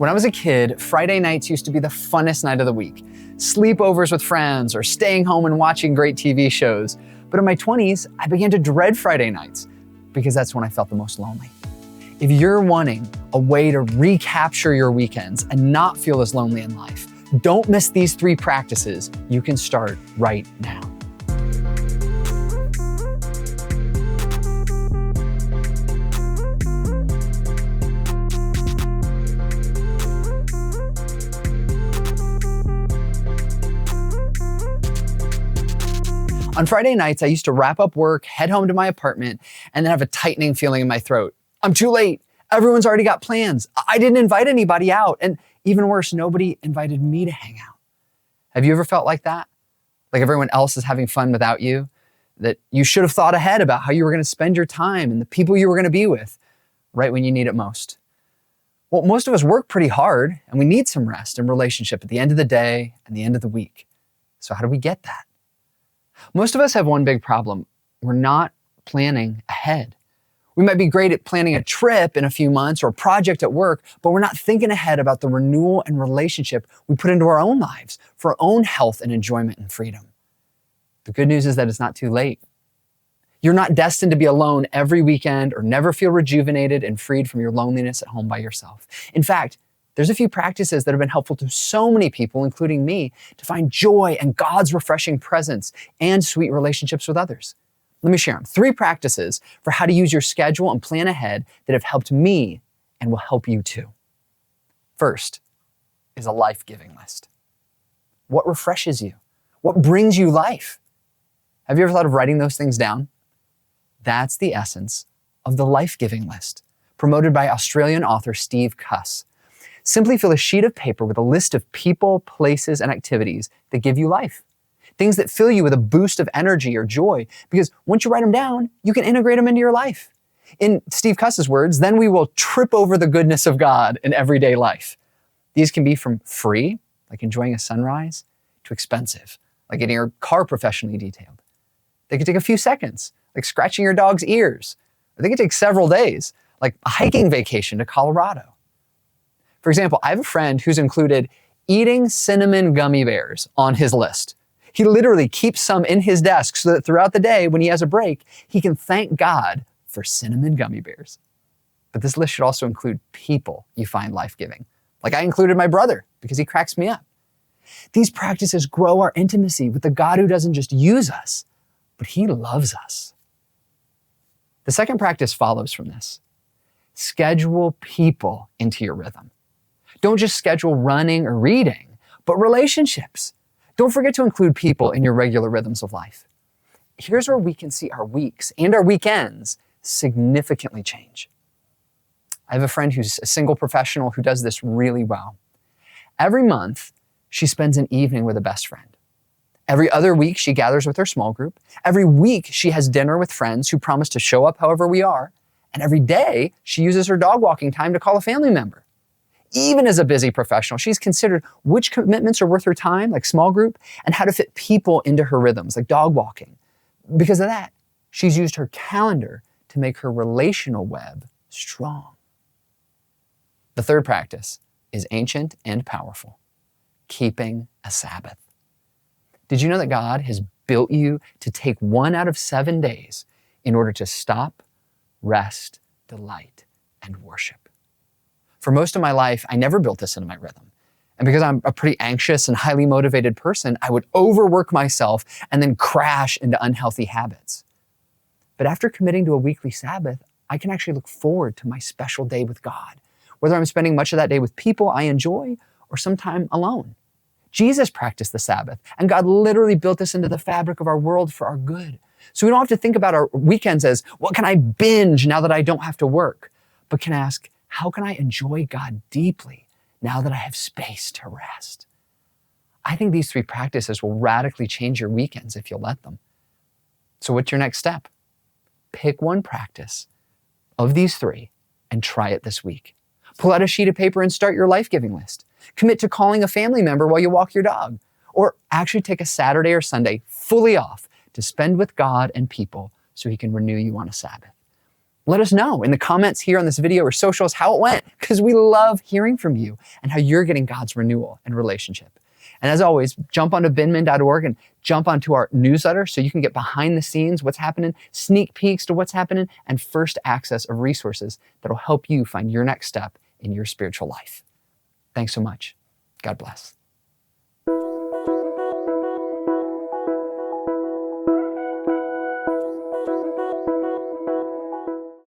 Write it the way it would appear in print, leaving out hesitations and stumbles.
When I was a kid, Friday nights used to be the funnest night of the week. Sleepovers with friends or staying home and watching great TV shows. But in my 20s, I began to dread Friday nights because that's when I felt the most lonely. If you're wanting a way to recapture your weekends and not feel as lonely in life, don't miss these 3 practices you can start right now. On Friday nights, I used to wrap up work, head home to my apartment, and then have a tightening feeling in my throat. I'm too late. Everyone's already got plans. I didn't invite anybody out. And even worse, nobody invited me to hang out. Have you ever felt like that? Like everyone else is having fun without you? That you should have thought ahead about how you were going to spend your time and the people you were going to be with right when you need it most? Well, most of us work pretty hard and we need some rest and relationship at the end of the day and the end of the week. So how do we get that? Most of us have one big problem. We're not planning ahead. We might be great at planning a trip in a few months or a project at work, but we're not thinking ahead about the renewal and relationship we put into our own lives for our own health and enjoyment and freedom. The good news is that it's not too late. You're not destined to be alone every weekend or never feel rejuvenated and freed from your loneliness at home by yourself. In fact, there's a few practices that have been helpful to so many people, including me, to find joy and God's refreshing presence and sweet relationships with others. Let me share them. 3 practices for how to use your schedule and plan ahead that have helped me and will help you too. First is a life-giving list. What refreshes you? What brings you life? Have you ever thought of writing those things down? That's the essence of the life-giving list, promoted by Australian author Steve Cuss. Simply fill a sheet of paper with a list of people, places, and activities that give you life. Things that fill you with a boost of energy or joy, because once you write them down, you can integrate them into your life. In Steve Cuss's words, then we will trip over the goodness of God in everyday life. These can be from free, like enjoying a sunrise, to expensive, like getting your car professionally detailed. They can take a few seconds, like scratching your dog's ears. Or they can take several days, like a hiking vacation to Colorado. For example, I have a friend who's included eating cinnamon gummy bears on his list. He literally keeps some in his desk so that throughout the day, when he has a break, he can thank God for cinnamon gummy bears. But this list should also include people you find life-giving. Like I included my brother because he cracks me up. These practices grow our intimacy with the God who doesn't just use us, but he loves us. The second practice follows from this. Schedule people into your rhythm. Don't just schedule running or reading, but relationships. Don't forget to include people in your regular rhythms of life. Here's where we can see our weeks and our weekends significantly change. I have a friend who's a single professional who does this really well. Every month, she spends an evening with a best friend. Every other week, she gathers with her small group. Every week, she has dinner with friends who promise to show up however we are. And every day, she uses her dog walking time to call a family member. Even as a busy professional, she's considered which commitments are worth her time, like small group, and how to fit people into her rhythms, like dog walking. Because of that, she's used her calendar to make her relational web strong. The third practice is ancient and powerful, keeping a Sabbath. Did you know that God has built you to take 1 out of 7 days in order to stop, rest, delight, and worship? For most of my life, I never built this into my rhythm. And because I'm a pretty anxious and highly motivated person, I would overwork myself and then crash into unhealthy habits. But after committing to a weekly Sabbath, I can actually look forward to my special day with God, whether I'm spending much of that day with people I enjoy or sometime alone. Jesus practiced the Sabbath, and God literally built this into the fabric of our world for our good. So we don't have to think about our weekends as, what can I binge now that I don't have to work? But can ask, how can I enjoy God deeply now that I have space to rest? I think these 3 practices will radically change your weekends if you'll let them. So what's your next step? Pick one practice of these 3 and try it this week. Pull out a sheet of paper and start your life-giving list. Commit to calling a family member while you walk your dog. Or actually take a Saturday or Sunday fully off to spend with God and people so he can renew you on a Sabbath. Let us know in the comments here on this video or socials how it went, because we love hearing from you and how you're getting God's renewal and relationship. And as always, jump onto binman.org and jump onto our newsletter so you can get behind the scenes, what's happening, sneak peeks to what's happening, and first access of resources that'll help you find your next step in your spiritual life. Thanks so much. God bless.